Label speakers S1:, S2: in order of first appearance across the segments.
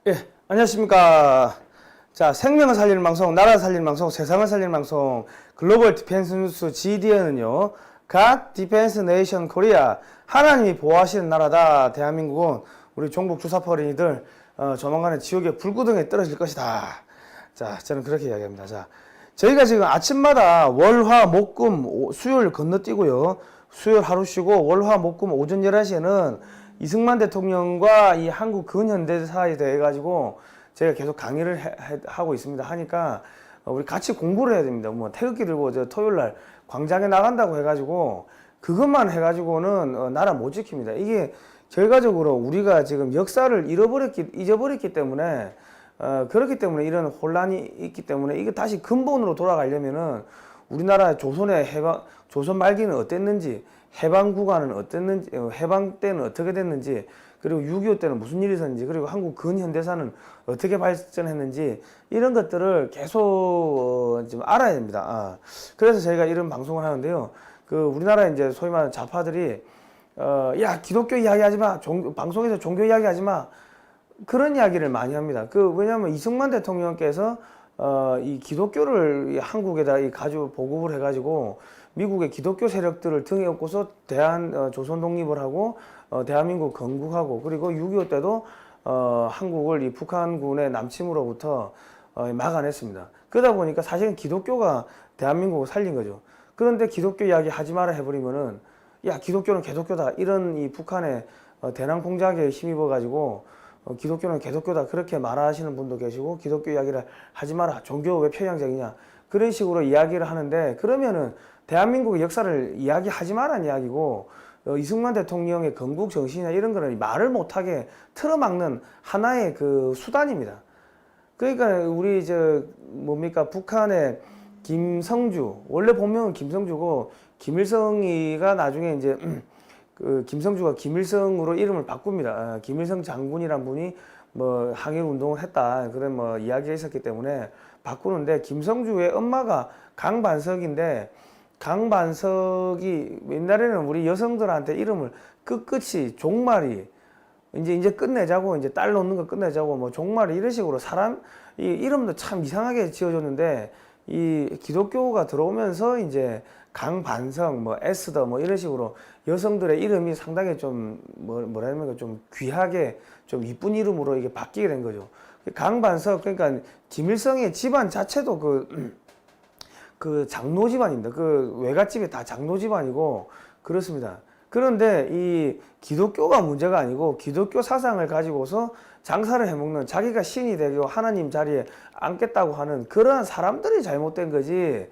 S1: 예, 안녕하십니까. 자, 생명을 살리는 방송, 나라를 살리는 방송, 세상을 살리는 방송, 글로벌 디펜스 뉴스 GDN은요, God Defense Nation Korea, 하나님이 보호하시는 나라다. 대한민국은 우리 종북 주사퍼린이들, 조만간에 지옥의 불구덩이에 떨어질 것이다. 자, 저는 그렇게 이야기합니다. 자, 저희가 지금 아침마다 월, 화, 목, 금, 수요일 건너뛰고요. 수요일 하루 쉬고 월, 화, 목, 금 오전 11시에는 이승만 대통령과 이 한국 근현대사에 대해 가지고 제가 계속 강의를 하고 있습니다. 하니까 우리 같이 공부를 해야 됩니다. 뭐 태극기 들고 저 토요일 날 광장에 나간다고 해가지고 그것만 해가지고는 나라 못 지킵니다. 이게 결과적으로 우리가 지금 역사를 잊어버렸기 때문에 그렇기 때문에 이런 혼란이 있기 때문에 이게 다시 근본으로 돌아가려면은 우리나라 조선의 조선 말기는 어땠는지, 해방 구간은 어땠는지, 해방 때는 어떻게 됐는지, 그리고 6.25 때는 무슨 일이 있었는지, 그리고 한국 근현대사는 어떻게 발전했는지, 이런 것들을 계속 좀 알아야 됩니다. 그래서 저희가 이런 방송을 하는데요. 우리나라 이제 소위 말하는 좌파들이, 야, 기독교 이야기 하지 마. 방송에서 종교 이야기 하지 마. 그런 이야기를 많이 합니다. 왜냐면 이승만 대통령께서 이 기독교를 한국에다 가지고 보급을 해가지고 미국의 기독교 세력들을 등에 업고서 조선 독립을 하고 대한민국 건국하고 그리고 6.25 때도 한국을 이 북한군의 남침으로부터 막아냈습니다. 그러다 보니까 사실은 기독교가 대한민국을 살린 거죠. 그런데 기독교 이야기 하지 마라 해버리면은 야, 기독교는 개독교다 이런 이 북한의 대남 공작에 힘입어 가지고 기독교는 개독교다 그렇게 말하시는 분도 계시고 기독교 이야기를 하지 마라 종교 왜 편향적이냐 그런 식으로 이야기를 하는데 그러면은 대한민국의 역사를 이야기하지 마라는 이야기고 이승만 대통령의 건국 정신이나 이런 거는 말을 못하게 틀어막는 하나의 그 수단입니다. 그러니까 우리 북한의 김성주 원래 본명은 김성주고 김일성이가 나중에 이제 김성주가 김일성으로 이름을 바꿉니다. 김일성 장군이란 분이 뭐 항일 운동을 했다. 그런 뭐 이야기가 있었기 때문에 바꾸는데 김성주의 엄마가 강반석인데 강반석이 옛날에는 우리 여성들한테 이름을 끝끝이 종말이 이제 끝내자고 이제 딸 놓는 거 끝내자고 뭐 종말이 이런 식으로 이 이름도 참 이상하게 지어줬는데 이 기독교가 들어오면서 이제 강반석, 뭐 에스더, 뭐 이런 식으로 여성들의 이름이 상당히 좀 뭐라 하면 좀 귀하게 좀 이쁜 이름으로 이게 바뀌게 된 거죠. 강반석 그러니까 김일성의 집안 자체도 그 장로 집안입니다. 외갓집이 다 장로 집안이고 그렇습니다. 그런데 이 기독교가 문제가 아니고 기독교 사상을 가지고서 장사를 해먹는 자기가 신이 되고 하나님 자리에 앉겠다고 하는 그러한 사람들이 잘못된 거지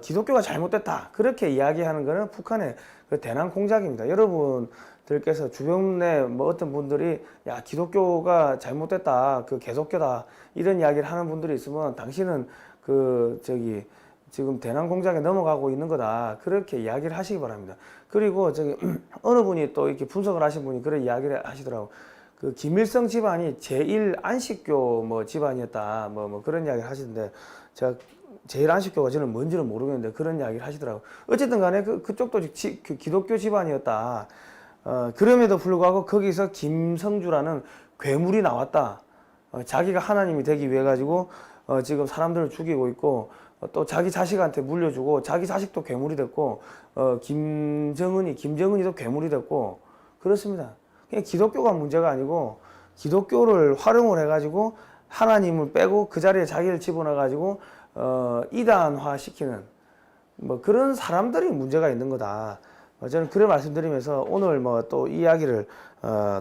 S1: 기독교가 잘못됐다 그렇게 이야기하는 거는 북한의 대남 공작입니다. 여러분들께서 주변에 뭐 어떤 분들이 야 기독교가 잘못됐다 개독교다 이런 이야기를 하는 분들이 있으면 당신은 지금 대남 공작에 넘어가고 있는 거다 그렇게 이야기를 하시기 바랍니다. 그리고 어느 분이 또 이렇게 분석을 하신 분이 그런 이야기를 하시더라고. 김일성 집안이 제1 안식교 뭐 집안이었다 뭐 그런 이야기를 하시는데 제가 제일 안식교가 저는 뭔지는 모르겠는데 그런 이야기를 하시더라고요. 어쨌든 간에 그쪽도 기독교 집안이었다. 그럼에도 불구하고 거기서 김성주라는 괴물이 나왔다. 자기가 하나님이 되기 위해 가지고 지금 사람들을 죽이고 있고 또 자기 자식한테 물려주고 자기 자식도 괴물이 됐고 김정은이도 괴물이 됐고 그렇습니다. 그냥 기독교가 문제가 아니고 기독교를 활용을 해가지고 하나님을 빼고 그 자리에 자기를 집어넣어 가지고 이단화 시키는 뭐 그런 사람들이 문제가 있는 거다. 저는 그런 말씀드리면서 오늘 뭐 또 이야기를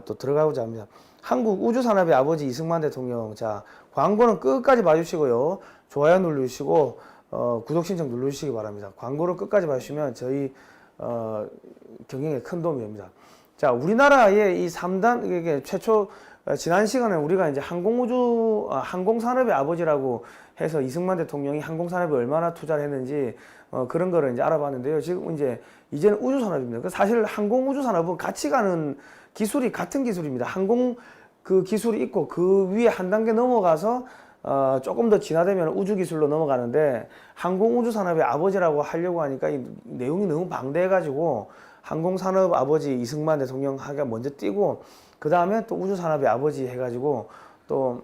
S1: 또 들어가고자 합니다. 한국 우주산업의 아버지 이승만 대통령 자 광고는 끝까지 봐주시고요. 좋아요 누르시고 구독 신청 누르시기 바랍니다. 광고를 끝까지 봐주시면 저희 경영에 큰 도움이 됩니다. 자 우리나라의 이 3단 이게 최초 지난 시간에 우리가 이제 항공산업의 아버지라고 해서 이승만 대통령이 항공산업에 얼마나 투자를 했는지 그런 거를 이제 알아봤는데요. 지금 이제는 우주산업입니다. 사실 항공우주산업은 같이 가는 기술이 같은 기술입니다. 항공 기술이 있고 그 위에 한 단계 넘어가서 조금 더 진화되면 우주기술로 넘어가는데 항공우주산업의 아버지라고 하려고 하니까 이 내용이 너무 방대해가지고 항공산업 아버지 이승만 대통령 하기가 먼저 띄고 그 다음에 또 우주산업의 아버지 해가지고 또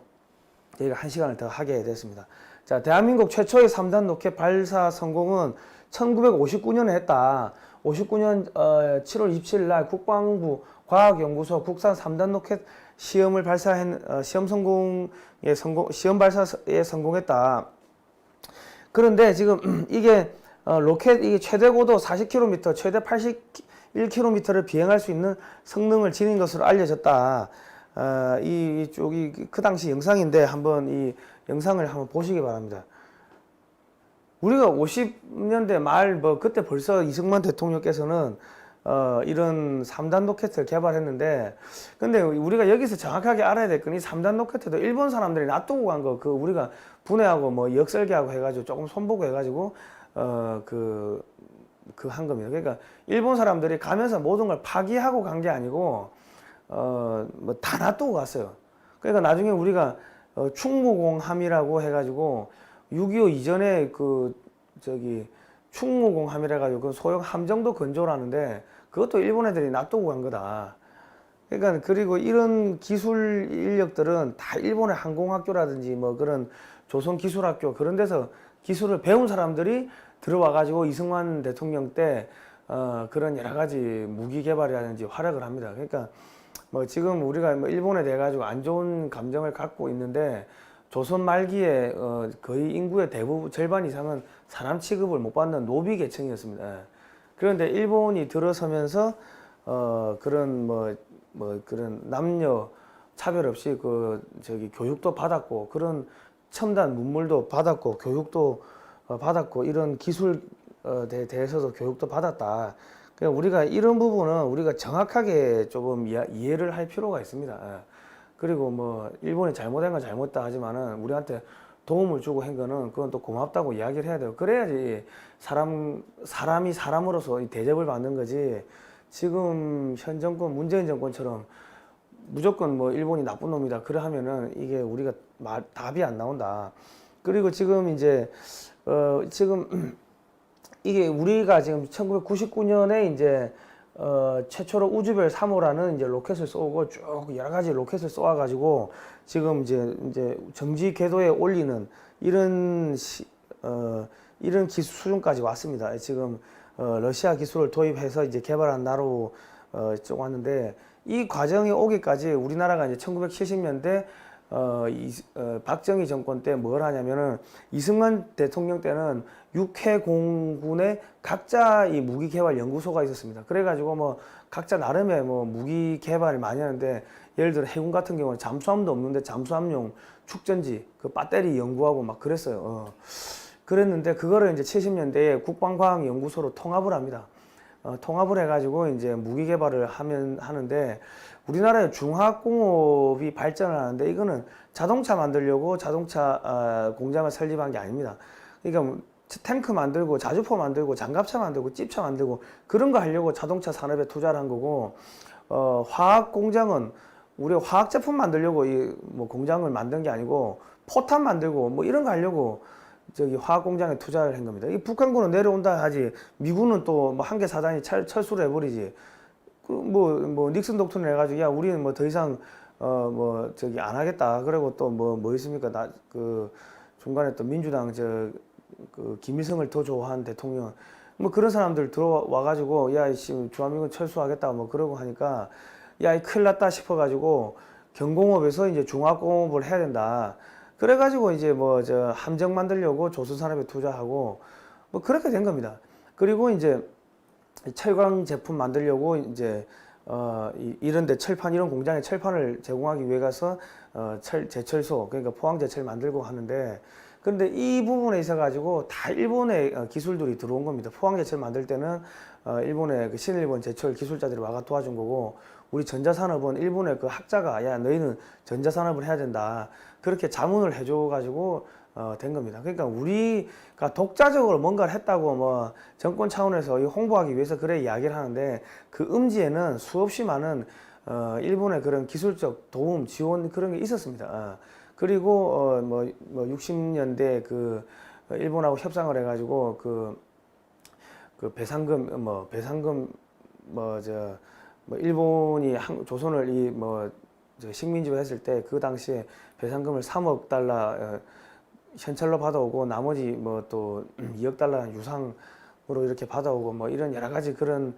S1: 저희가 1시간을 더 하게 됐습니다. 자, 대한민국 최초의 3단 로켓 발사 성공은 1959년에 했다. 59년 7월 27일 날 국방부 과학연구소 국산 3단 로켓 시험을 발사한 시험 발사에 성공했다. 그런데 지금 이게 로켓 이게 최대 고도 40km, 최대 81km를 비행할 수 있는 성능을 지닌 것으로 알려졌다. 이쪽이 그 당시 영상인데 한번 이 영상을 한번 보시기 바랍니다. 우리가 50년대 말 뭐 그때 벌써 이승만 대통령께서는 이런 3단 로켓을 개발했는데, 근데 우리가 여기서 정확하게 알아야 될 건 이 3단 로켓도 일본 사람들이 놔두고 간 거, 그 우리가 분해하고 뭐 역설계하고 해가지고 조금 손보고 해가지고 한 겁니다. 그러니까 일본 사람들이 가면서 모든 걸 파기하고 간 게 아니고 뭐 다 놔두고 갔어요. 그러니까 나중에 우리가 충무공함이라고 해가지고 6.25 이전에 충무공함이라 가지고 그 소형 함정도 건조라는데 그것도 일본 애들이 놔두고 간 거다. 그러니까 그리고 이런 기술 인력들은 다 일본의 항공학교라든지 뭐 그런 조선기술학교 그런 데서 기술을 배운 사람들이 들어와 가지고 이승만 대통령 때 그런 여러 가지 무기 개발이라든지 활약을 합니다. 그러니까 뭐 지금 우리가 뭐 일본에 대해 가지고 안 좋은 감정을 갖고 있는데 조선 말기에 거의 인구의 대부분 절반 이상은 사람 취급을 못 받는 노비 계층이었습니다. 예. 그런데 일본이 들어서면서 그런 그런 남녀 차별 없이 교육도 받았고 그런 첨단 문물도 받았고 교육도 받았고 이런 기술에 대해서도 교육도 받았다. 그러니까 우리가 이런 부분은 우리가 정확하게 조금 이해를 할 필요가 있습니다. 예. 그리고 뭐 일본이 잘못한 건 잘못다 하지만은 우리한테 도움을 주고 한 거는 그건 또 고맙다고 이야기를 해야 돼요. 그래야지 사람이 사람으로서 대접을 받는 거지. 지금 현 정권 문재인 정권처럼 무조건 뭐 일본이 나쁜 놈이다 그래 하면은 이게 우리가 답이 안 나온다. 그리고 지금 이제 지금 이게 우리가 지금 1999년에 이제 최초로 우주별 3호라는 이제 로켓을 쏘고 쭉 여러 가지 로켓을 쏘아가지고 지금 이제 정지 궤도에 올리는 이런 이런 기술 수준까지 왔습니다. 지금 러시아 기술을 도입해서 이제 개발한 나로 쭉 왔는데 이 과정이 오기까지 우리나라가 이제 1970년대 박정희 정권 때 뭘 하냐면은 이승만 대통령 때는 육해공군에 각자 이 무기 개발 연구소가 있었습니다. 그래가지고 뭐 각자 나름의 뭐 무기 개발을 많이 하는데 예를 들어 해군 같은 경우는 잠수함도 없는데 잠수함용 축전지 그 배터리 연구하고 막 그랬어요. 그랬는데 그거를 이제 70년대에 국방과학연구소로 통합을 합니다. 통합을 해가지고 이제 무기 개발을 하는데 우리나라의 중화학공업이 발전을 하는데 이거는 자동차 만들려고 자동차 공장을 설립한 게 아닙니다. 그러니까 탱크 만들고 자주포 만들고 장갑차 만들고 찝차 만들고 그런 거 하려고 자동차 산업에 투자를 한 거고 화학 공장은 우리가 화학 제품 만들려고 뭐 공장을 만든 게 아니고 포탄 만들고 뭐 이런 거 하려고 화학 공장에 투자를 한 겁니다. 이 북한군은 내려온다 하지 미군은 또 뭐 한 개 사단이 철수를 해버리지. 뭐 닉슨 독트린 해가지고 야 우리는 뭐 더 이상 안 하겠다. 그리고 또 뭐 있습니까? 중간에 또 민주당 김일성을 더 좋아하는 대통령 뭐 그런 사람들 들어와가지고 야 씨 주한미군 철수하겠다 뭐 그러고 하니까 야 큰일 났다 싶어가지고 경공업에서 이제 중화공업을 해야 된다. 그래가지고 이제 함정 만들려고 조선산업에 투자하고 뭐 그렇게 된 겁니다. 그리고 이제 철강 제품 만들려고 이제 이런데 이런 공장에 철판을 제공하기 위해 가서 제철소 그러니까 포항제철 만들고 하는데 그런데 이 부분에 있어 가지고 다 일본의 기술들이 들어온 겁니다. 포항제철 만들 때는 일본의 그 신일본 제철 기술자들이 와가 도와준 거고 우리 전자산업은 일본의 그 학자가 야 너희는 전자산업을 해야 된다 그렇게 자문을 해줘 가지고 된 겁니다. 그러니까 우리가 독자적으로 뭔가를 했다고 뭐 정권 차원에서 홍보하기 위해서 그래 이야기를 하는데 그 음지에는 수없이 많은 일본의 그런 기술적 도움 지원 그런 게 있었습니다. 그리고 60년대 일본하고 협상을 해가지고 배상금 일본이 조선을 식민지화 했을 때 그 당시에 배상금을 3억 달러 현찰로 받아오고 나머지 뭐 또 2억 달러 유상으로 이렇게 받아오고 뭐 이런 여러 가지 그런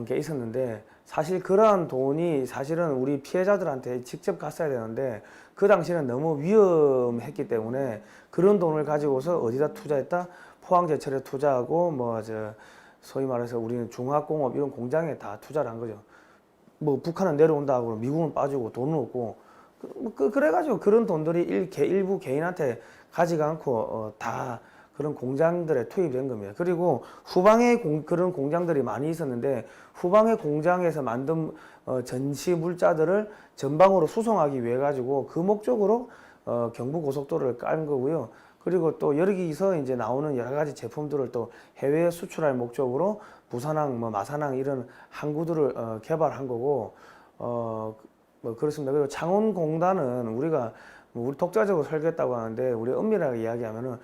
S1: 게 있었는데 사실 그러한 돈이 사실은 우리 피해자들한테 직접 갔어야 되는데 그 당시에는 너무 위험했기 때문에 그런 돈을 가지고서 어디다 투자했다? 포항제철에 투자하고 뭐 소위 말해서 우리는 중화공업 이런 공장에 다 투자를 한 거죠. 뭐 북한은 내려온다 하고 미국은 빠지고 돈은 없고 그래가지고 그런 돈들이 일부 개인한테 가지가 않고 다 그런 공장들에 투입된 겁니다. 그리고 후방에 그런 공장들이 많이 있었는데 후방의 공장에서 만든 전시 물자들을 전방으로 수송하기 위해 가지고 그 목적으로 경부 고속도로를 깔은 거고요. 그리고 또 여기서 이제 나오는 여러 가지 제품들을 또 해외에 수출할 목적으로 부산항, 뭐 마산항 이런 항구들을 개발한 거고 뭐 그렇습니다. 그리고 창원공단은 우리가 뭐 우리 독자적으로 설계했다고 하는데 우리 엄밀하게 이야기하면은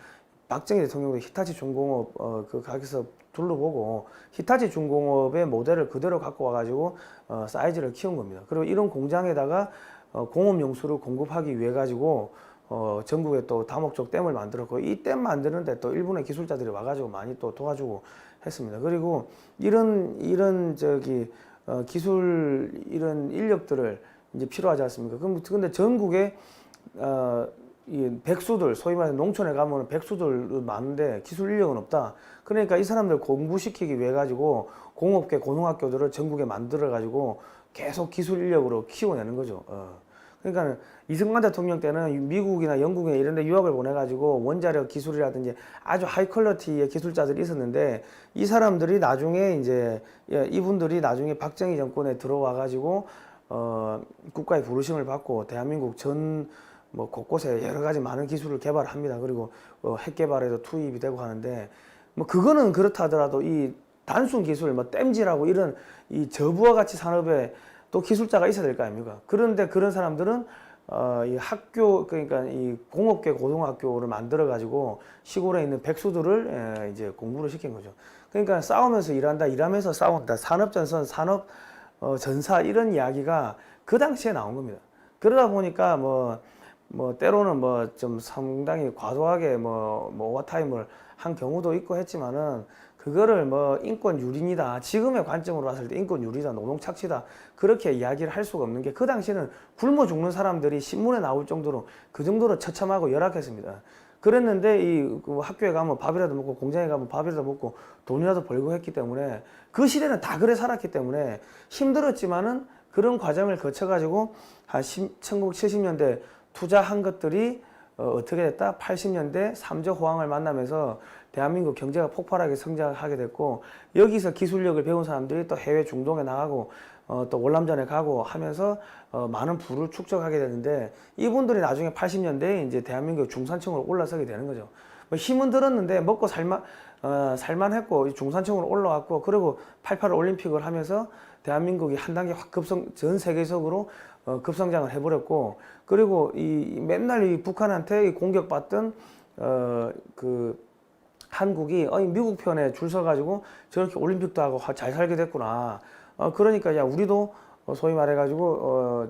S1: 박정희 대통령도 히타치 중공업 그 가게에서 둘러보고 히타치 중공업의 모델을 그대로 갖고 와가지고 사이즈를 키운 겁니다. 그리고 이런 공장에다가 공업 용수를 공급하기 위해 가지고 전국에 또 다목적 댐을 만들었고 이 댐 만드는데 또 일본의 기술자들이 와가지고 많이 또 도와주고 했습니다. 그리고 이런 기술 이런 인력들을 이제 필요하지 않습니까? 그럼 근데 전국에 이 백수들 소위 말해서 농촌에 가면 백수들 많은데 기술 인력은 없다. 그러니까 이 사람들 공부시키기 위해 가지고 공업계 고등학교들을 전국에 만들어 가지고 계속 기술 인력으로 키워내는 거죠. 그러니까 이승만 대통령 때는 미국이나 영국이나 이런 데 유학을 보내가지고 원자력 기술이라든지 아주 하이 퀄리티의 기술자들이 있었는데 이 사람들이 나중에 이제 이분들이 나중에 박정희 정권에 들어와가지고 국가의 부르심을 받고 대한민국 전 뭐 곳곳에 여러 가지 많은 기술을 개발합니다. 그리고 핵 개발에도 투입이 되고 하는데 뭐 그거는 그렇다 하더라도 이 단순 기술 뭐 댐질하고 이런 이 저부하 가치 산업에 또 기술자가 있어야 될 거 아닙니까? 그런데 그런 사람들은 이 학교 그러니까 이 공업계 고등학교를 만들어 가지고 시골에 있는 백수들을 이제 공부를 시킨 거죠. 그러니까 싸우면서 일하면서 싸운다. 산업전선, 산업 전사 이런 이야기가 그 당시에 나온 겁니다. 그러다 보니까 뭐 때로는 뭐 좀 상당히 과도하게 뭐 오버타임을 한 경우도 있고 했지만은 그거를 뭐 인권 유린이다. 지금의 관점으로 봤을 때 인권 유리다, 노동 착취다. 그렇게 이야기를 할 수가 없는 게 그 당시에는 굶어 죽는 사람들이 신문에 나올 정도로 그 정도로 처참하고 열악했습니다. 그랬는데 그 학교에 가면 밥이라도 먹고 공장에 가면 밥이라도 먹고 돈이라도 벌고 했기 때문에 그 시대는 다 그래 살았기 때문에 힘들었지만은 그런 과정을 거쳐가지고 한 1970년대 투자한 것들이 어떻게 됐다? 80년대 3조 호황을 만나면서 대한민국 경제가 폭발하게 성장하게 됐고 여기서 기술력을 배운 사람들이 또 해외 중동에 나가고 또 월남전에 가고 하면서 많은 부를 축적하게 되는데 이분들이 나중에 80년대에 이제 대한민국 중산층으로 올라서게 되는 거죠. 뭐 힘은 들었는데 먹고 살만했고 중산층으로 올라왔고 그리고 88 올림픽을 하면서 대한민국이 한 단계 확 전 세계적으로 급성장을 해버렸고 그리고 이 맨날 이 북한한테 공격받던 그 한국이 미국 편에 줄 서가지고 저렇게 올림픽도 하고 잘 살게 됐구나. 그러니까 야 우리도 소위 말해가지고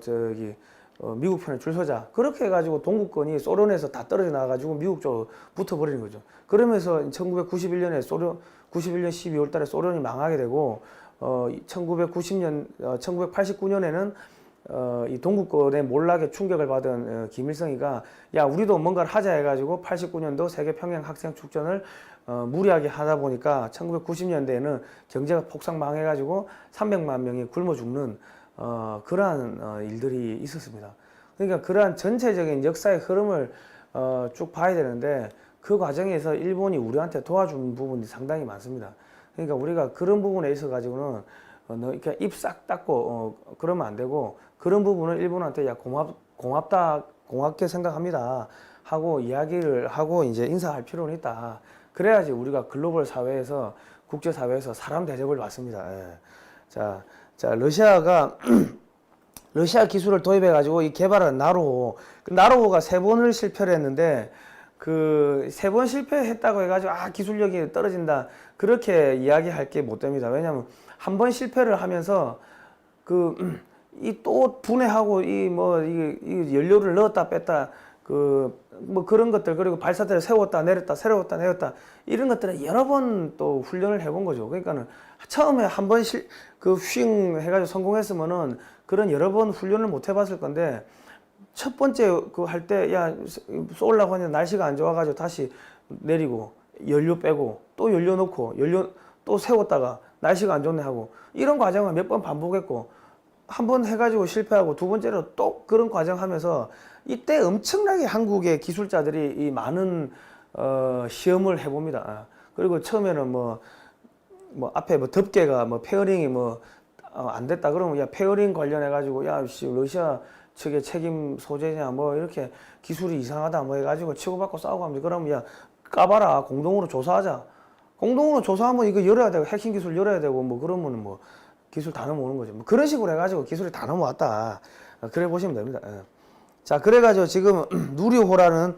S1: 미국 편에 줄 서자. 그렇게 해가지고 동구권이 소련에서 다 떨어져 나가가지고 미국 쪽으로 붙어버리는 거죠. 그러면서 1991년에 12월 달에 소련이 망하게 되고 1989년에는 이 동구권의 몰락에 충격을 받은 김일성이가 야 우리도 뭔가를 하자 해가지고 89년도 세계 평양 학생 축전을 무리하게 하다 보니까 1990년대에는 경제가 폭삭 망해가지고 300만 명이 굶어 죽는 그러한 일들이 있었습니다. 그러니까 그러한 전체적인 역사의 흐름을 쭉 봐야 되는데 그 과정에서 일본이 우리한테 도와준 부분이 상당히 많습니다. 그러니까 우리가 그런 부분에 있어 가지고는 그러니까 입 싹 닫고 그러면 안 되고 그런 부분을 일본한테 야 고맙게 생각합니다 하고 이야기를 하고 이제 인사할 필요는 있다. 그래야지 우리가 글로벌 사회에서 국제 사회에서 사람 대접을 받습니다. 예. 자 러시아가 러시아 기술을 도입해 가지고 이 개발한 나로호 그 나로호가 3번을 실패를 했는데 그 3번 실패했다고 해가지고 기술력이 떨어진다 그렇게 이야기할 게 못 됩니다. 왜냐하면 한 번 실패를 하면서 이 또 분해하고 이 연료를 넣었다 뺐다 뭐 그런 것들, 그리고 발사대를 세웠다 내렸다 세웠다 내렸다 이런 것들은 여러 번 또 훈련을 해본 거죠. 그러니까는 처음에 한 번 휙 해가지고 성공했으면은 그런 여러 번 훈련을 못 해봤을 건데, 첫 번째 할 때 야 쏠라고 하는데 날씨가 안 좋아가지고 다시 내리고 연료 빼고 또 연료 넣고 연료 또 세웠다가 날씨가 안 좋네 하고, 이런 과정을 몇 번 반복했고, 한 번 해가지고 실패하고 두 번째로 또 그런 과정 하면서 이때 엄청나게 한국의 기술자들이 이 많은 시험을 해봅니다. 그리고 처음에는 뭐 앞에 뭐 덮개가 뭐 페어링이 안 됐다 그러면, 야 페어링 관련해 가지고 야 러시아 측의 책임 소재냐 뭐 이렇게 기술이 이상하다 뭐 해가지고 치고받고 싸우고 하면, 그러면 야 까봐라, 공동으로 조사하자. 공동으로 조사하면 이거 열어야 되고 해킹 기술 열어야 되고 뭐 그러면은 뭐 기술 다 넘어오는 거죠. 뭐 그런 식으로 해가지고 기술이 다 넘어왔다. 그래 보시면 됩니다. 자, 그래가지고 지금 누리호라는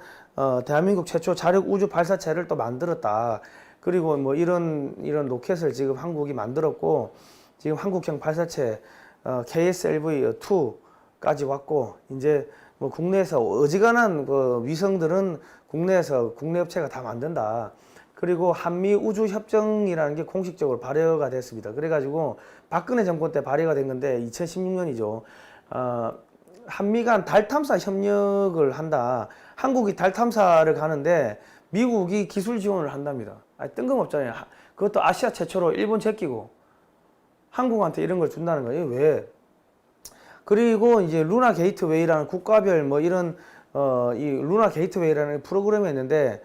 S1: 대한민국 최초 자력 우주 발사체를 또 만들었다. 그리고 뭐 이런 로켓을 지금 한국이 만들었고, 지금 한국형 발사체 KSLV-2까지 왔고, 이제 뭐 국내에서 어지간한 그 위성들은 국내에서 국내 업체가 다 만든다. 그리고 한미 우주 협정이라는 게 공식적으로 발효가 됐습니다. 그래가지고 박근혜 정권 때 발효가 된 건데 2016년이죠. 한미 간 달 탐사 협력을 한다. 한국이 달 탐사를 가는데 미국이 기술 지원을 한답니다. 뜬금없잖아요. 그것도 아시아 최초로 일본 제끼고 한국한테 이런 걸 준다는 거예요. 왜? 그리고 이제 루나 게이트웨이라는 국가별 뭐 이런 이 루나 게이트웨이라는 프로그램이 있는데,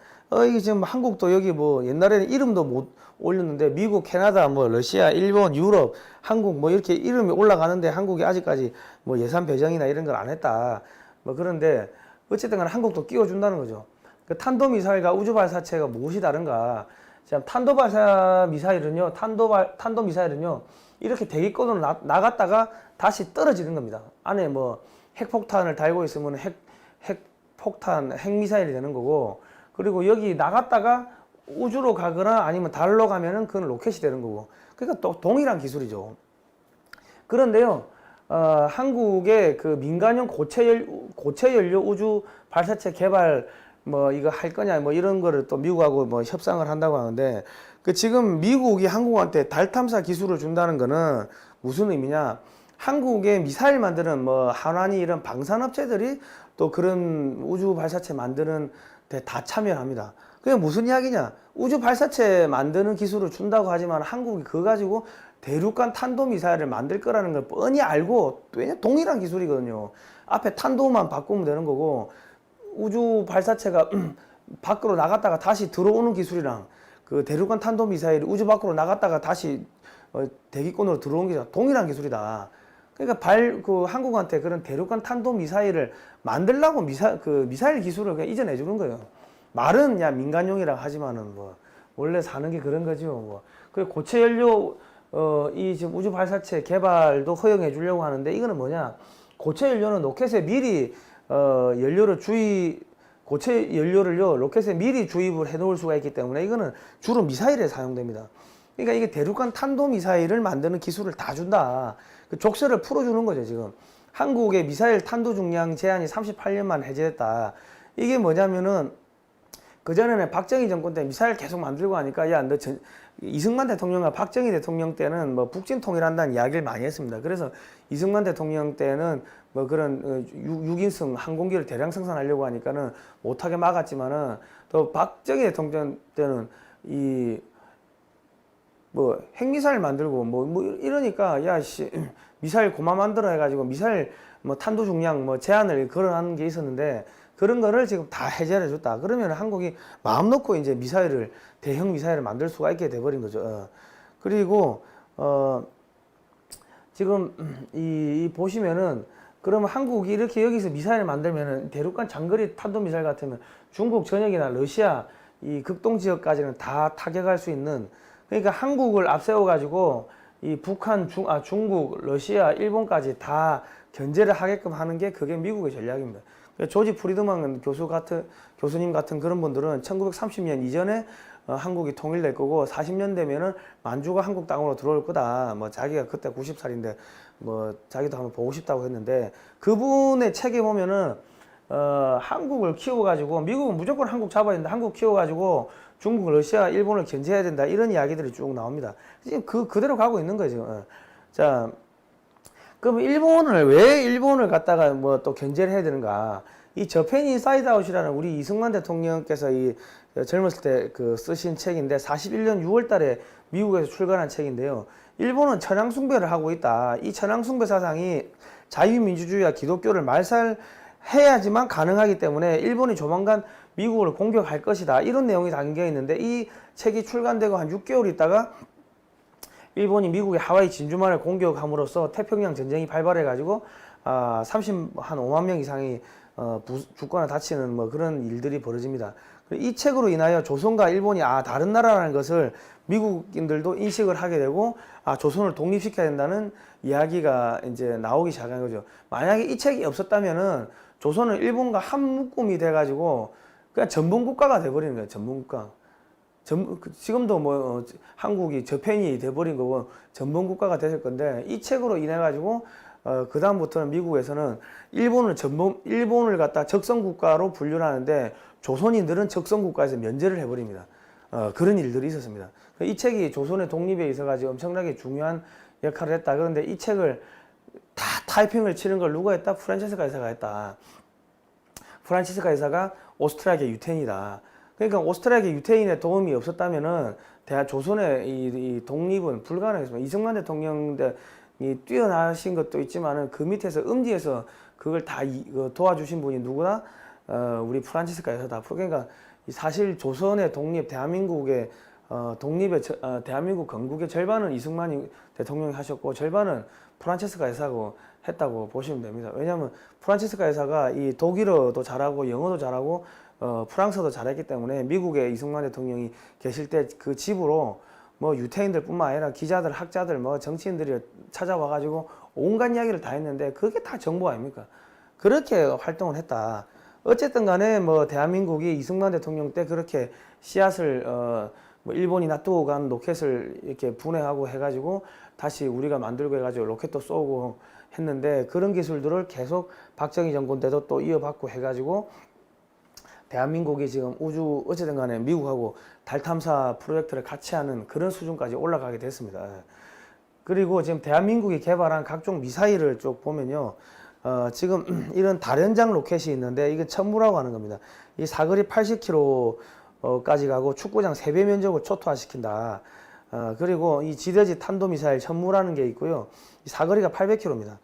S1: 이게 지금 한국도 여기 뭐 옛날에는 이름도 못 올렸는데 미국, 캐나다, 뭐 러시아, 일본, 유럽, 한국 뭐 이렇게 이름이 올라가는데 한국이 아직까지 뭐 예산 배정이나 이런 걸 안 했다. 뭐 그런데 어쨌든 간에 한국도 끼워준다는 거죠. 그 탄도미사일과 우주발사체가 무엇이 다른가? 지금 탄도미사일은요 이렇게 대기권으로 나갔다가 다시 떨어지는 겁니다. 안에 뭐 핵폭탄을 달고 있으면 핵미사일이 되는 거고, 그리고 여기 나갔다가 우주로 가거나 아니면 달로 가면은 그건 로켓이 되는 거고, 그러니까 또 동일한 기술이죠. 그런데요, 한국의 그 민간용 고체 연료 우주 발사체 개발 뭐 이거 할 거냐 뭐 이런 거를 또 미국하고 뭐 협상을 한다고 하는데, 그 지금 미국이 한국한테 달 탐사 기술을 준다는 거는 무슨 의미냐? 한국의 미사일 만드는 뭐 한환이 이런 방산업체들이 또 그런 우주 발사체 만드는 데 다 참여합니다. 그게 무슨 이야기냐? 우주 발사체 만드는 기술을 준다고 하지만 한국이 그거 가지고 대륙간 탄도미사일을 만들 거라는 걸 뻔히 알고, 왜냐 동일한 기술이거든요. 앞에 탄도만 바꾸면 되는 거고, 우주 발사체가 밖으로 나갔다가 다시 들어오는 기술이랑 그 대륙간 탄도미사일이 우주 밖으로 나갔다가 다시 대기권으로 들어오는 게 동일한 기술이다. 그러니까 한국한테 그런 대륙간 탄도미사일을 만들려고 미사일 기술을 그냥 이전해 주는 거예요. 말은 야 민간용이라 하지만은 뭐 원래 사는 게 그런 거죠. 뭐 그 고체 연료 이 지금 우주 발사체 개발도 허용해 주려고 하는데, 이거는 뭐냐? 고체 연료는 로켓에 미리 고체 연료를요 로켓에 미리 주입을 해 놓을 수가 있기 때문에 이거는 주로 미사일에 사용됩니다. 그러니까 이게 대륙간 탄도미사일을 만드는 기술을 다 준다. 그 족쇄를 풀어주는 거죠. 지금 한국의 미사일 탄도 중량 제한이 38년만 해제됐다. 이게 뭐냐면은 그전에는 박정희 정권 때 미사일 계속 만들고 하니까 야 너 이승만 대통령과 박정희 대통령 때는 뭐 북진 통일한다는 이야기를 많이 했습니다. 그래서 이승만 대통령 때는 뭐 그런 6인승 항공기를 대량 생산하려고 하니까는 못하게 막았지만은, 또 박정희 대통령 때는 이 뭐 핵미사일 만들고 뭐 이러니까 야 씨 미사일 고마 만들어 해가지고 미사일 뭐 탄도 중량 뭐 제한을 걸어놓은 게 있었는데, 그런 거를 지금 다 해제를 해줬다. 그러면 한국이 마음 놓고 이제 대형 미사일을 만들 수가 있게 돼버린 거죠. 그리고 지금 보시면은, 그러면 한국이 이렇게 여기서 미사일을 만들면은 대륙간 장거리 탄도 미사일 같으면 중국 전역이나 러시아 이 극동 지역까지는 다 타격할 수 있는, 그러니까 한국을 앞세워 가지고 이 북한, 중국, 러시아, 일본까지 다 견제를 하게끔 하는 게 그게 미국의 전략입니다. 조지 프리드만 교수님 같은 그런 분들은 1930년 이전에 한국이 통일될 거고 40년 되면은 만주가 한국 땅으로 들어올 거다. 뭐 자기가 그때 90살인데 뭐 자기도 한번 보고 싶다고 했는데 그분의 책에 보면은 한국을 키워가지고 미국은 무조건 한국 잡아야 된다. 한국 키워가지고 중국, 러시아, 일본을 견제해야 된다. 이런 이야기들이 쭉 나옵니다. 지금 그대로 가고 있는 거죠. 자, 그럼 왜 일본을 갖다가 뭐 또 견제를 해야 되는가? 이 저펜 인사이드 아웃이라는 우리 이승만 대통령께서 이 젊었을 때 그 쓰신 책인데 41년 6월 달에 미국에서 출간한 책인데요. 일본은 천황 숭배를 하고 있다. 이 천황 숭배 사상이 자유민주주의와 기독교를 말살해야지만 가능하기 때문에 일본이 조만간 미국을 공격할 것이다. 이런 내용이 담겨 있는데 이 책이 출간되고 한 6개월 있다가 일본이 미국의 하와이 진주만을 공격함으로써 태평양 전쟁이 발발해가지고 한 5만 명 이상이 죽거나 다치는 뭐 그런 일들이 벌어집니다. 이 책으로 인하여 조선과 일본이 다른 나라라는 것을 미국인들도 인식을 하게 되고 조선을 독립시켜야 된다는 이야기가 이제 나오기 시작한 거죠. 만약에 이 책이 없었다면은 조선은 일본과 한 묶음이 돼가지고 그냥 전범 국가가 돼버리는 거예요. 전범 국가. 지금도 뭐 한국이 저편이 돼버린 거고 전범 국가가 됐을 건데 이 책으로 인해 가지고 그 다음부터는 미국에서는 일본을 갖다 적성 국가로 분류를 하는데 조선인들은 적성 국가에서 면제를 해버립니다. 그런 일들이 있었습니다. 이 책이 조선의 독립에 있어 가지고 엄청나게 중요한 역할을 했다. 그런데 이 책을 다 타이핑을 치는 걸 누가 했다? 프란체스카 여사가 했다. 프란치스카 여사가 오스트리아계 유태인이다. 그러니까 오스트리아계 유태인의 도움이 없었다면은 조선의 이 독립은 불가능했습니다. 이승만 대통령이 뛰어나신 것도 있지만은 그 밑에서 음지에서 그걸 다 도와주신 분이 누구나 우리 프란치스카 여사다. 그러니까 사실 조선의 독립, 대한민국의 독립의 대한민국 건국의 절반은 이승만 대통령이 하셨고 절반은 프란체스카 여사고 했다고 보시면 됩니다. 왜냐하면 프란체스카 여사가 이 독일어도 잘하고 영어도 잘하고 프랑스어도 잘했기 때문에 미국에 이승만 대통령이 계실 때 그 집으로 뭐 유태인들뿐만 아니라 기자들, 학자들, 뭐 정치인들이 찾아와 가지고 온갖 이야기를 다 했는데 그게 다 정보 아닙니까? 그렇게 활동을 했다. 어쨌든 간에 뭐 대한민국이 이승만 대통령 때 그렇게 씨앗을 뭐 일본이 놔두고 간 로켓을 이렇게 분해하고 해가지고 다시 우리가 만들고 해가지고 로켓도 쏘고 했는데 그런 기술들을 계속 박정희 정권 때도 또 이어받고 해가지고 대한민국이 지금 어쨌든 간에 미국하고 달 탐사 프로젝트를 같이 하는 그런 수준까지 올라가게 됐습니다. 그리고 지금 대한민국이 개발한 각종 미사일을 쭉 보면요. 지금 이런 달연장 로켓이 있는데 이게 천무라고 하는 겁니다. 이 사거리 80km까지 가고 축구장 3배 면적을 초토화시킨다. 그리고 이 지대지 탄도미사일 천무라는 게 있고요. 이 사거리가 800km입니다.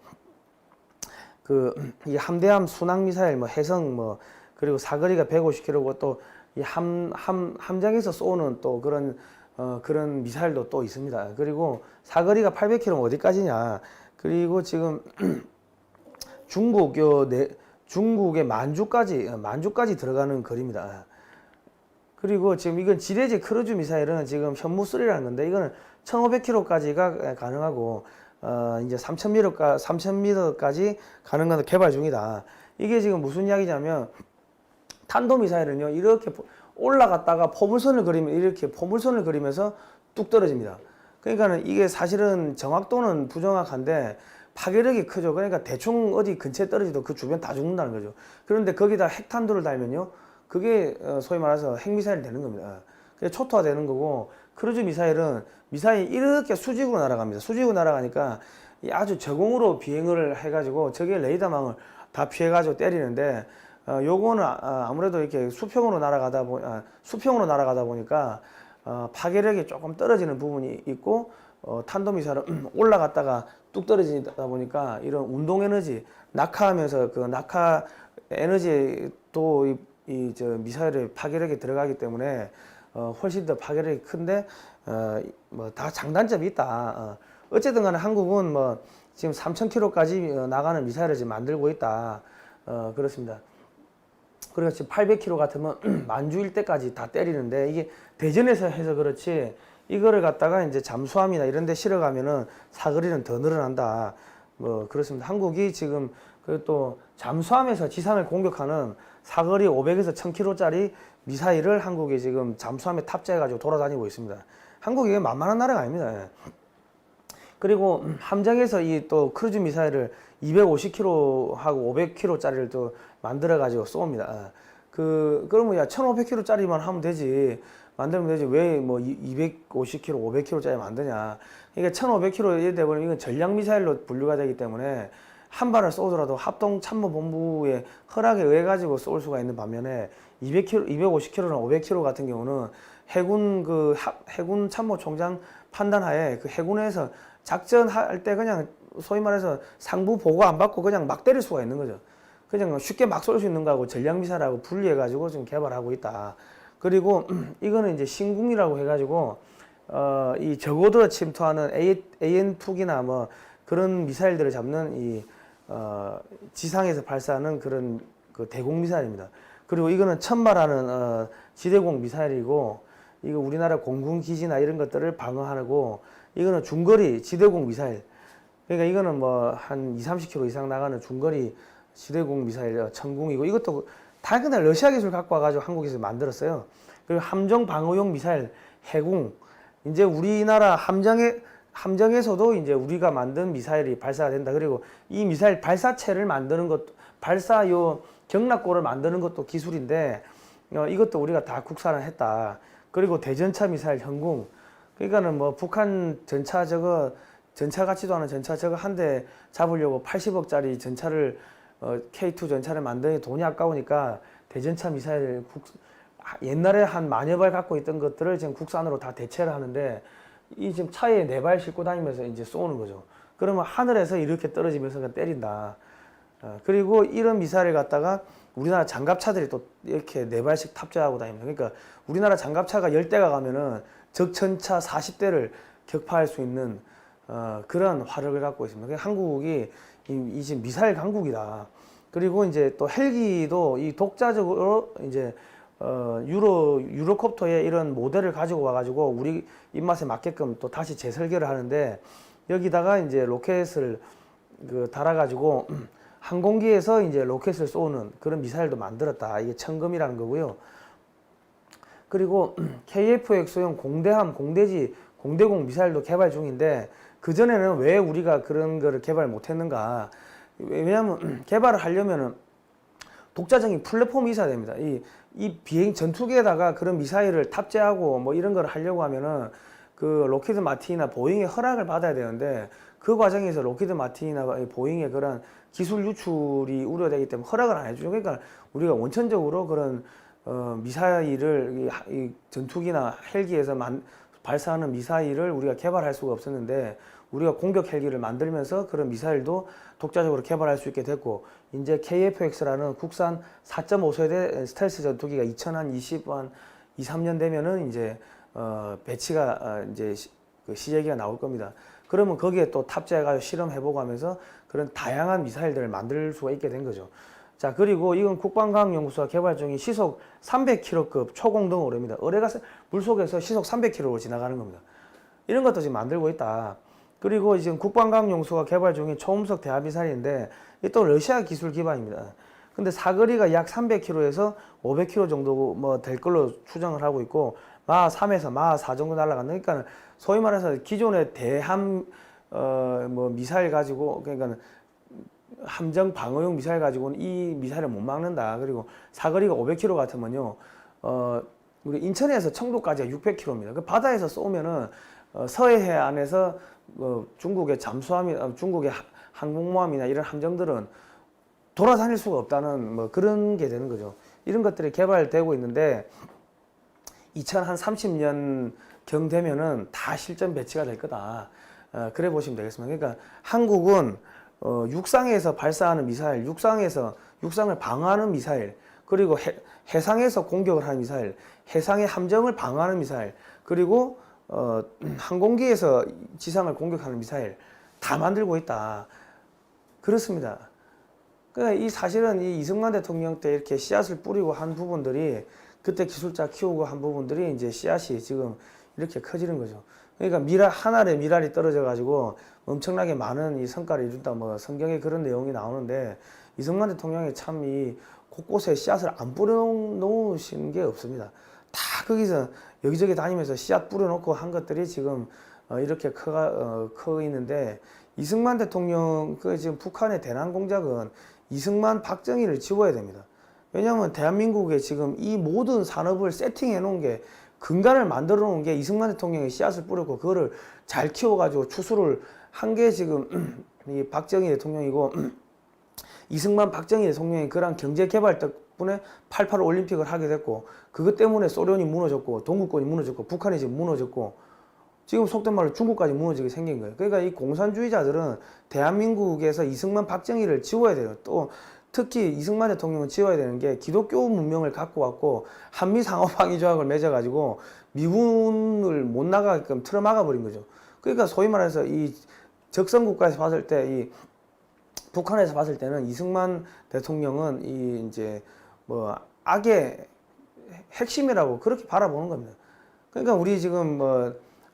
S1: 이 함대함 순항미사일, 뭐 해성, 뭐 그리고 사거리가 150km고 또 이 함장에서 쏘는 또 그런 미사일도 또 있습니다. 그리고 사거리가 800km 어디까지냐? 그리고 지금 중국의 만주까지 들어가는 거리입니다. 그리고 지금 이건 지대지 크루즈 미사일은 지금 현무3라는 건데 이거는 1500km까지가 가능하고 이제 3000m까지 가는 건 개발 중이다. 이게 지금 무슨 이야기냐면 탄도미사일은요 이렇게 올라갔다가 포물선을 그리면서 뚝 떨어집니다. 그러니까는 이게 사실은 정확도는 부정확한데 파괴력이 크죠. 그러니까 대충 어디 근처에 떨어지도 그 주변 다 죽는다는 거죠. 그런데 거기다 핵탄두를 달면요 그게 소위 말해서 핵미사일이 되는 겁니다. 그게 초토화 되는 거고 크루즈 미사일은 미사일이 이렇게 수직으로 날아갑니다. 수직으로 날아가니까 아주 저공으로 비행을 해가지고 적의 레이더망을 다 피해가지고 때리는데 요거는 아무래도 이렇게 수평으로 날아가다 보니까 파괴력이 조금 떨어지는 부분이 있고 탄도미사일은 올라갔다가 뚝 떨어지다 보니까 이런 운동 에너지 낙하하면서 그 낙하 에너지도 저 미사일의 파괴력이 들어가기 때문에 훨씬 더 파괴력이 큰데 뭐 다 장단점이 있다. 어쨌든 간에 한국은 뭐 지금 3000km까지 나가는 미사일을 지금 만들고 있다. 그렇습니다. 그리고 지금 800km 같으면 만주 일대까지 다 때리는데 이게 대전에서 해서 그렇지 이거를 갖다가 이제 잠수함이나 이런 데 실어가면은 사거리는 더 늘어난다. 뭐 그렇습니다. 한국이 지금 그리고 또 잠수함에서 지상을 공격하는 사거리 500에서 1000km짜리 미사일을 한국이 지금 잠수함에 탑재해가지고 돌아다니고 있습니다. 한국이 만만한 나라가 아닙니다. 예. 그리고 함정에서 이 또 크루즈 미사일을 250km하고 500km짜리를 또 만들어가지고 쏩니다. 그러면 야 1500km짜리만 하면 되지. 만들면 되지. 왜 뭐 250km, 500km짜리 만드냐. 그러니까 1500km 되버리면 이건 전략 미사일로 분류가 되기 때문에 한 발을 쏘더라도 합동참모본부의 허락에 의해 가지고 쏠 수가 있는 반면에 200km, 250km나 500km 같은 경우는 해군 참모총장 판단하에 그 해군에서 작전할 때 그냥 소위 말해서 상부 보고 안 받고 그냥 막 때릴 수가 있는 거죠. 그냥 쉽게 막 쏠 수 있는 거하고 전략미사일하고 분리해 가지고 지금 개발하고 있다. 그리고 이거는 이제 신궁이라고 해가지고 이 저고도 침투하는 AN2기나 뭐 그런 미사일들을 잡는 이 지상에서 발사하는 그런 그 대공 미사일입니다. 그리고 이거는 천마라는 지대공 미사일이고 이거 우리나라 공군 기지나 이런 것들을 방어하고 이거는 중거리 지대공 미사일. 그러니까 이거는 뭐 한 20-30km 이상 나가는 중거리 지대공 미사일 천궁이고 이것도 다 그냥 러시아 기술 갖고 와가지고 한국에서 만들었어요. 그리고 함정 방어용 미사일 해궁. 이제 우리나라 함정에서도 이제 우리가 만든 미사일이 발사가 된다. 그리고 이 미사일 발사체를 만드는 것도 발사요 경락고를 만드는 것도 기술인데 이것도 우리가 다 국산을 했다. 그리고 대전차 미사일 현궁. 그러니까는 뭐 북한 전차 전차 같지도 않은 전차 저거 한 대 잡으려고 80억짜리 전차를 K2 전차를 만드니 돈이 아까우니까 대전차 미사일 옛날에 한 만여 발 갖고 있던 것들을 지금 국산으로 다 대체를 하는데 이 지금 차에 4발 싣고 다니면서 이제 쏘는 거죠. 그러면 하늘에서 이렇게 떨어지면서 그냥 때린다. 그리고 이런 미사일을 갖다가 우리나라 장갑차들이 또 이렇게 4발씩 탑재하고 다닙니다. 그러니까 우리나라 장갑차가 10대가 가면은 적전차 40대를 격파할 수 있는 그런 화력을 갖고 있습니다. 그러니까 한국이 이 지금 미사일 강국이다. 그리고 이제 또 헬기도 이 독자적으로 이제 유로콥터의 이런 모델을 가지고 와가지고 우리 입맛에 맞게끔 또 다시 재설계를 하는데 여기다가 이제 로켓을 달아가지고 항공기에서 이제 로켓을 쏘는 그런 미사일도 만들었다. 이게 천금이라는 거고요. 그리고 KF-X용 공대함, 공대지, 공대공 미사일도 개발 중인데 그전에는 왜 우리가 그런 거를 개발 못했는가. 왜냐하면 개발을 하려면은 독자적인 플랫폼이 있어야 됩니다. 이 비행 전투기에다가 그런 미사일을 탑재하고 뭐 이런 걸 하려고 하면은 그 로키드 마틴이나 보잉의 허락을 받아야 되는데 그 과정에서 로키드 마틴이나 보잉의 그런 기술 유출이 우려되기 때문에 허락을 안 해주죠. 그러니까 우리가 원천적으로 그런 미사일을 이 전투기나 헬기에서 발사하는 미사일을 우리가 개발할 수가 없었는데 우리가 공격 헬기를 만들면서 그런 미사일도 독자적으로 개발할 수 있게 됐고 이제 KF-X라는 국산 4.5세대 스텔스 전투기가 2023년 되면은 이제 배치가 이제 그 시제기가 나올 겁니다. 그러면 거기에 또 탑재해가지고 실험해보고 하면서 그런 다양한 미사일들을 만들 수가 있게 된 거죠. 자, 그리고 이건 국방과학연구소가 개발 중인 시속 300km급 초공등 어뢰입니다. 어뢰가 물속에서 시속 300km로 지나가는 겁니다. 이런 것도 지금 만들고 있다. 그리고 지금 국방과학연구소가 개발 중인 초음속 대함미사일인데 이게 또 러시아 기술 기반입니다. 근데 사거리가 약 300km에서 500km 정도 뭐 될 걸로 추정을 하고 있고 마하 3에서 마하 4 정도 날아간다. 그러니까 소위 말해서 기존의 대함 뭐 미사일 가지고 그러니까 함정 방어용 미사일 가지고는 이 미사일을 못 막는다. 그리고 사거리가 500km 같으면요, 우리 인천에서 청도까지가 600km입니다. 그 바다에서 쏘면은 서해해 안에서 중국의 잠수함이, 중국의 항공모함이나 이런 함정들은 돌아다닐 수가 없다는 뭐 그런 게 되는 거죠. 이런 것들이 개발되고 있는데 2030년 경 되면은 다 실전 배치가 될 거다. 그래 보시면 되겠습니다. 그러니까 한국은 육상에서 발사하는 미사일, 육상을 방어하는 미사일, 그리고 해상에서 공격을 하는 미사일, 해상의 함정을 방어하는 미사일, 그리고 항공기에서 지상을 공격하는 미사일 다 만들고 있다. 그렇습니다. 그러니까 이 사실은 이 이승만 대통령 때 이렇게 씨앗을 뿌리고 한 부분들이 그때 기술자 키우고 한 부분들이 이제 씨앗이 지금 이렇게 커지는 거죠. 그러니까 한 알의 미랄이 떨어져 가지고 엄청나게 많은 이 성과를 이룬다. 뭐 성경에 그런 내용이 나오는데 이승만 대통령이 참 이 곳곳에 씨앗을 안 뿌려놓으신 게 없습니다. 다 거기서 여기저기 다니면서 씨앗 뿌려놓고 한 것들이 지금 이렇게 커 있는데, 이승만 대통령 그 지금 북한의 대남 공작은 이승만 박정희를 지워야 됩니다. 왜냐하면 대한민국에 지금 이 모든 산업을 세팅해 놓은 게, 근간을 만들어 놓은 게 이승만 대통령이 씨앗을 뿌렸고 그거를 잘 키워가지고 추수를 한 게 지금 이 박정희 대통령이고, 이승만 박정희 대통령이 그런 경제 개발 덕분에 88 올림픽을 하게 됐고, 그것 때문에 소련이 무너졌고 동구권이 무너졌고 북한이 지금 무너졌고 지금 속된 말로 중국까지 무너지게 생긴 거예요. 그러니까 이 공산주의자들은 대한민국에서 이승만 박정희를 지워야 돼요. 또 특히 이승만 대통령은 지워야 되는 게, 기독교 문명을 갖고 왔고 한미 상호방위 조약을 맺어가지고 미군을 못 나가게끔 틀어막아 버린 거죠. 그러니까 소위 말해서 이 적성 국가에서 봤을 때, 이 북한에서 봤을 때는 이승만 대통령은 이 이제 뭐 악의 핵심이라고 그렇게 바라보는 겁니다. 그러니까 우리 지금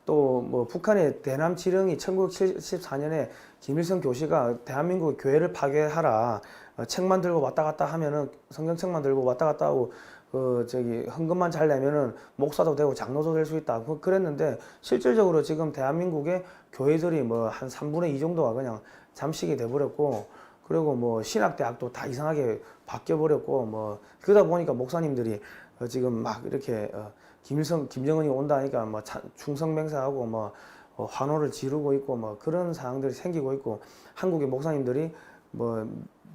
S1: 또 북한의 대남 지령이 1974년에 김일성 교시가 대한민국 교회를 파괴하라, 책만 들고 왔다 갔다 하면은, 성경책만 들고 왔다 갔다 하고 헌금만 잘 내면은 목사도 되고 장로도 될 수 있다 그랬는데, 실질적으로 지금 대한민국의 교회들이 한 3분의 2 정도가 그냥 잠식이 돼버렸고, 그리고 신학대학도 다 이상하게 바뀌어버렸고, 그러다 보니까 목사님들이 지금 막 이렇게 김정은이 온다니까 충성맹세하고 환호를 지르고 있고 그런 상황들이 생기고 있고, 한국의 목사님들이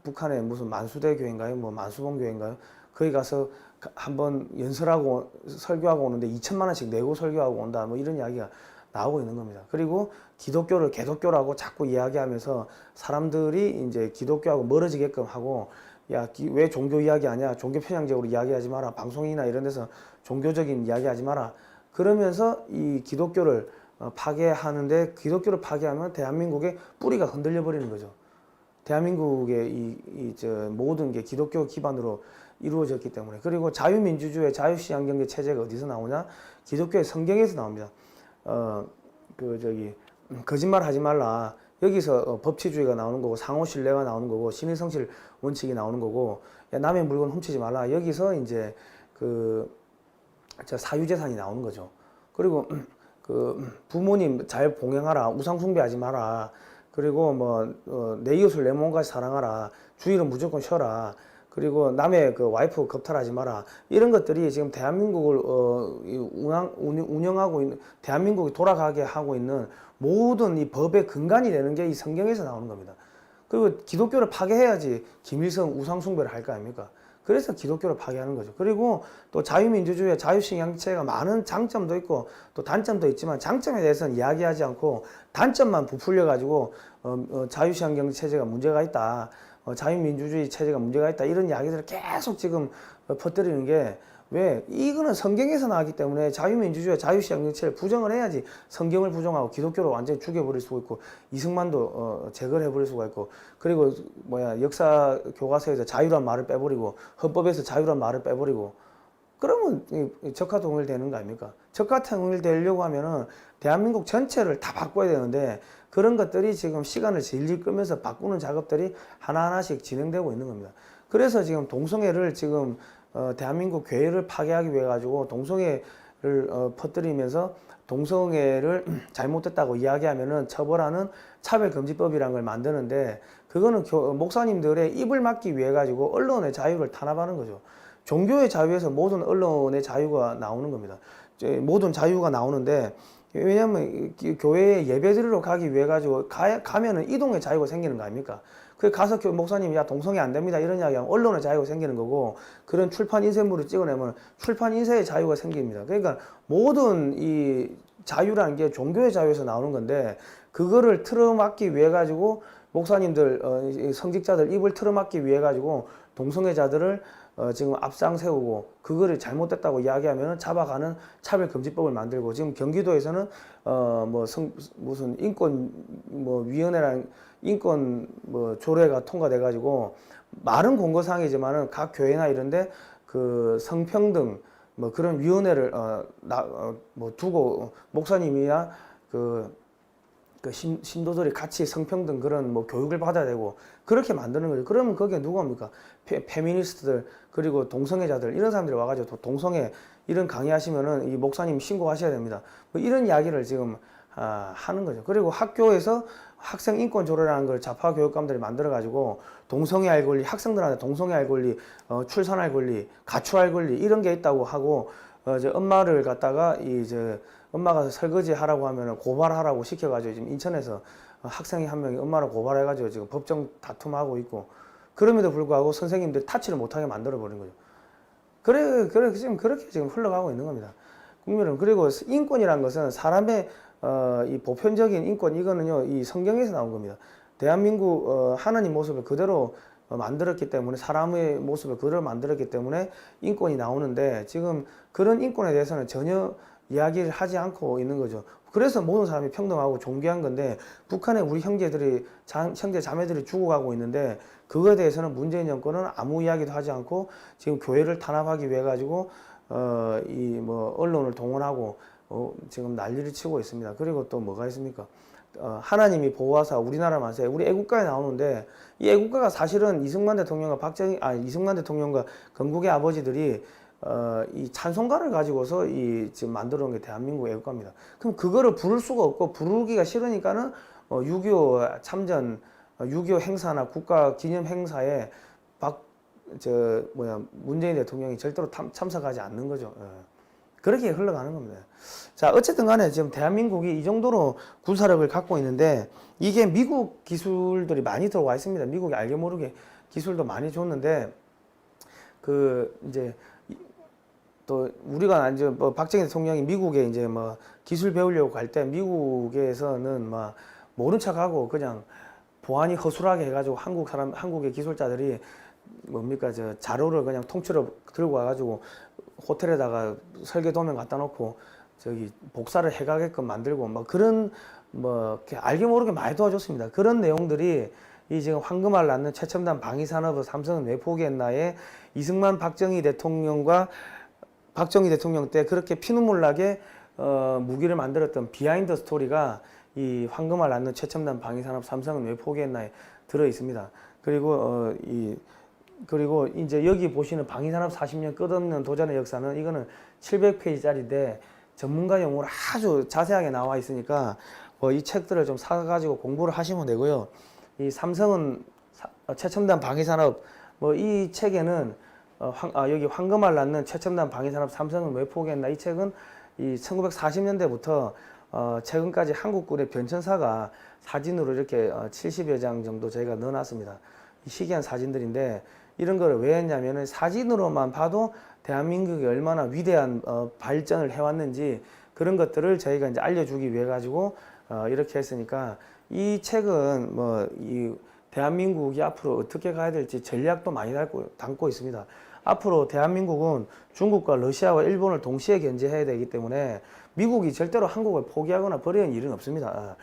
S1: 북한의 무슨 만수대 교회인가요? 만수봉 교회인가요? 거기 가서 한번 연설하고 설교하고 오는데 2천만 원씩 내고 설교하고 온다, 이런 이야기가 나오고 있는 겁니다. 그리고 기독교를 개독교라고 자꾸 이야기하면서 사람들이 이제 기독교하고 멀어지게끔 하고, 야, 왜 종교 이야기하냐? 종교 편향적으로 이야기하지 마라. 방송이나 이런 데서 종교적인 이야기하지 마라. 그러면서 이 기독교를 파괴하는데, 기독교를 파괴하면 대한민국의 뿌리가 흔들려 버리는 거죠. 대한민국의 모든 게 기독교 기반으로 이루어졌기 때문에. 그리고 자유민주주의, 자유시장경제 체제가 어디서 나오냐? 기독교의 성경에서 나옵니다. 거짓말 하지 말라. 여기서 법치주의가 나오는 거고, 상호신뢰가 나오는 거고, 신의성실 원칙이 나오는 거고, 남의 물건 훔치지 말라. 여기서 이제 사유재산이 나오는 거죠. 그리고 부모님 잘 봉양하라. 우상숭배하지 마라. 그리고 내 이웃을 내 몸같이 사랑하라. 주일은 무조건 쉬어라. 그리고 남의 와이프 겁탈하지 마라. 이런 것들이 지금 대한민국을 운영하고 있는, 대한민국이 돌아가게 하고 있는 모든 이 법의 근간이 되는 게 이 성경에서 나오는 겁니다. 그리고 기독교를 파괴해야지 김일성 우상숭배를 할 거 아닙니까? 그래서 기독교를 파괴하는 거죠. 그리고 또 자유민주주의, 자유시장체가 많은 장점도 있고 또 단점도 있지만, 장점에 대해서는 이야기하지 않고 단점만 부풀려 가지고 자유시장경제 체제가 문제가 있다, 자유민주주의 체제가 문제가 있다, 이런 이야기들을 계속 지금 퍼뜨리는 게, 왜? 이거는 성경에서 나왔기 때문에 자유민주주의, 자유시장경제를 부정을 해야지 성경을 부정하고 기독교를 완전히 죽여버릴 수가 있고, 이승만도 제거를 해버릴 수가 있고, 그리고 역사 교과서에서 자유란 말을 빼버리고, 헌법에서 자유란 말을 빼버리고, 그러면 적화통일되는 거 아닙니까? 적화통일되려고 하면은 대한민국 전체를 다 바꿔야 되는데, 그런 것들이 지금 시간을 질질 끄면서 바꾸는 작업들이 하나하나씩 진행되고 있는 겁니다. 그래서 지금 동성애를 지금 대한민국 교회를 파괴하기 위해 가지고 동성애를 퍼뜨리면서, 동성애를 잘못됐다고 이야기하면은 처벌하는 차별금지법이라는 걸 만드는데, 그거는 목사님들의 입을 막기 위해 가지고 언론의 자유를 탄압하는 거죠. 종교의 자유에서 모든 언론의 자유가 나오는 겁니다. 모든 자유가 나오는데, 왜냐하면 교회에 예배드리러 가기 위해 가지고 가면은 이동의 자유가 생기는 거 아닙니까? 그 가서 목사님이 야 동성애 안 됩니다 이런 이야기하면 언론의 자유가 생기는 거고, 그런 출판 인쇄물을 찍어내면 출판 인쇄의 자유가 생깁니다. 그러니까 모든 이 자유라는 게 종교의 자유에서 나오는 건데, 그거를 틀어막기 위해 가지고 목사님들, 성직자들 입을 틀어막기 위해 가지고 동성애자들을 지금 앞장 세우고, 그거를 잘못됐다고 이야기하면 잡아가는 차별금지법을 만들고, 지금 경기도에서는 무슨 인권 위원회랑 인권 조례가 통과돼 가지고, 말은 공고사항이지만은 각 교회나 이런데 성평등 그런 위원회를 두고 목사님이나 그 신도들이 같이 성평등 그런 뭐 교육을 받아야 되고 그렇게 만드는 거죠. 그러면 거기에 누가 옵니까? 페미니스트들 그리고 동성애자들 이런 사람들이 와가지고 또 동성애 이런 강의하시면은 이 목사님 신고하셔야 됩니다. 뭐 이런 이야기를 지금 하는 거죠. 그리고 학교에서 학생 인권 조례라는 걸 좌파 교육감들이 만들어가지고 동성애 할 권리, 학생들한테 동성애 할 권리, 출산할 권리, 가출할 권리 이런 게 있다고 하고 이제 엄마를 갖다가 이제 엄마가 설거지 하라고 하면은 고발하라고 시켜가지고 지금 인천에서 학생이 한 명이 엄마를 고발해가지고 지금 법정 다툼하고 있고 그럼에도 불구하고 선생님들 타치를 못하게 만들어 버린 거죠. 그래 지금 그렇게 지금 흘러가고 있는 겁니다. 국민은 그리고 인권이란 것은 사람의 이 보편적인 인권 이거는요 이 성경에서 나온 겁니다. 대한민국 하나님 모습을 그대로 만들었기 때문에 사람의 모습을 그대로 만들었기 때문에 인권이 나오는데 지금 그런 인권에 대해서는 전혀 이야기를 하지 않고 있는 거죠. 그래서 모든 사람이 평등하고 존귀한 건데 북한에 우리 형제들이 형제 자매들이 죽어가고 있는데 그거에 대해서는 문재인 정권은 아무 이야기도 하지 않고 지금 교회를 탄압하기 위해 가지고 이 뭐 언론을 동원하고 지금 난리를 치고 있습니다. 그리고 또 뭐가 있습니까? 하나님이 보호하사 우리나라 만세 우리 애국가에 나오는데 이 애국가가 사실은 이승만 대통령과 이승만 대통령과 건국의 아버지들이 이 찬송가를 가지고서 이 지금 만들어 놓은 게 대한민국 애국가입니다. 그럼 그거를 부를 수가 없고 부르기가 싫으니까는 6.25 참전 6.25 행사나 국가 기념 행사에 문재인 대통령이 절대로 참석하지 않는 거죠. 그렇게 흘러가는 겁니다. 자, 어쨌든 간에 지금 대한민국이 이 정도로 군사력을 갖고 있는데 이게 미국 기술들이 많이 들어와 있습니다. 미국이 알게 모르게 기술도 많이 줬는데 이제 또 우리가 이제 뭐 박정희 대통령이 미국에 이제 뭐 기술 배우려고 갈 때 미국에서는 막 모른 척하고 그냥 보안이 허술하게 해가지고 한국의 기술자들이 뭡니까 저 자료를 그냥 통째로 들고 와가지고 호텔에다가 설계 도면 갖다 놓고 저기 복사를 해가게끔 만들고 뭐 그런 뭐 이렇게 알게 모르게 많이 도와줬습니다. 그런 내용들이 이 지금 황금알 낳는 최첨단 방위산업을 삼성은 왜 포기했나에 이승만 박정희 대통령 때 그렇게 피눈물 나게 무기를 만들었던 비하인드 스토리가 이 황금알 낳는 최첨단 방위산업 삼성은 왜 포기했나에 들어 있습니다. 그리고 이제 여기 보시는 방위산업 40년 끝없는 도전의 역사는 이거는 700페이지짜리인데 전문가 용어로 아주 자세하게 나와 있으니까 이 책들을 좀 사가지고 공부를 하시면 되고요. 이 삼성은 최첨단 방위산업 이 책에는 여기 황금알 낳는 최첨단 방위산업 삼성은 왜 포기했나 이 책은 이 1940년대부터 최근까지 한국군의 변천사가 사진으로 이렇게 70여 장 정도 저희가 넣어놨습니다. 희귀한 사진들인데 이런 거를 왜 했냐면은 사진으로만 봐도 대한민국이 얼마나 위대한 발전을 해왔는지 그런 것들을 저희가 이제 알려주기 위해 가지고 이렇게 했으니까 이 책은 이 대한민국이 앞으로 어떻게 가야 될지 전략도 많이 담고 있습니다. 앞으로 대한민국은 중국과 러시아와 일본을 동시에 견제해야 되기 때문에 미국이 절대로 한국을 포기하거나 버리는 일은 없습니다.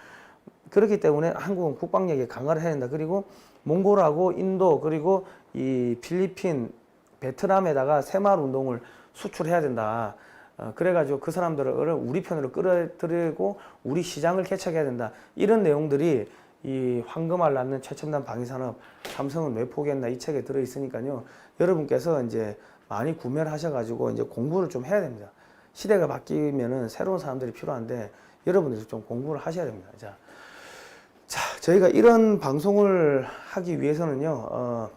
S1: 그렇기 때문에 한국은 국방력에 강화를 해야 된다. 그리고 몽골하고 인도 그리고 이 필리핀, 베트남에다가 새마을 운동을 수출해야 된다. 그래가지고 그 사람들을 우리 편으로 끌어들이고 우리 시장을 개척해야 된다. 이런 내용들이 이 황금알 낳는 최첨단 방위산업 삼성은 왜 포기했나 이 책에 들어 있으니까요. 여러분께서 이제 많이 구매를 하셔가지고 이제 공부를 좀 해야 됩니다. 시대가 바뀌면은 새로운 사람들이 필요한데 여러분들이 좀 공부를 하셔야 됩니다. 자, 저희가 이런 방송을 하기 위해서는요,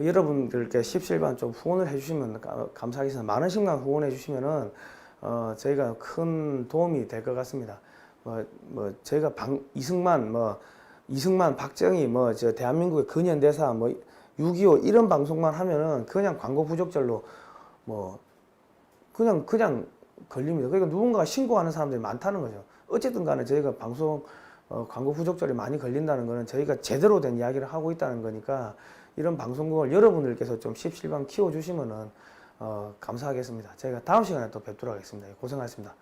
S1: 여러분들께 십실반 좀 후원을 해주시면 감사하겠습니다. 많은 시간 후원해 주시면은 저희가 큰 도움이 될 것 같습니다. 저희가 이승만, 박정희, 저 대한민국의 근현대사, 6.25 이런 방송만 하면은 그냥 광고 부적절로 그냥 걸립니다. 그러니까 누군가가 신고하는 사람들이 많다는 거죠. 어쨌든 간에 저희가 방송 광고 부적절이 많이 걸린다는 거는 저희가 제대로 된 이야기를 하고 있다는 거니까 이런 방송국을 여러분들께서 좀 십실반 키워주시면은 감사하겠습니다. 저희가 다음 시간에 또 뵙도록 하겠습니다. 고생하셨습니다.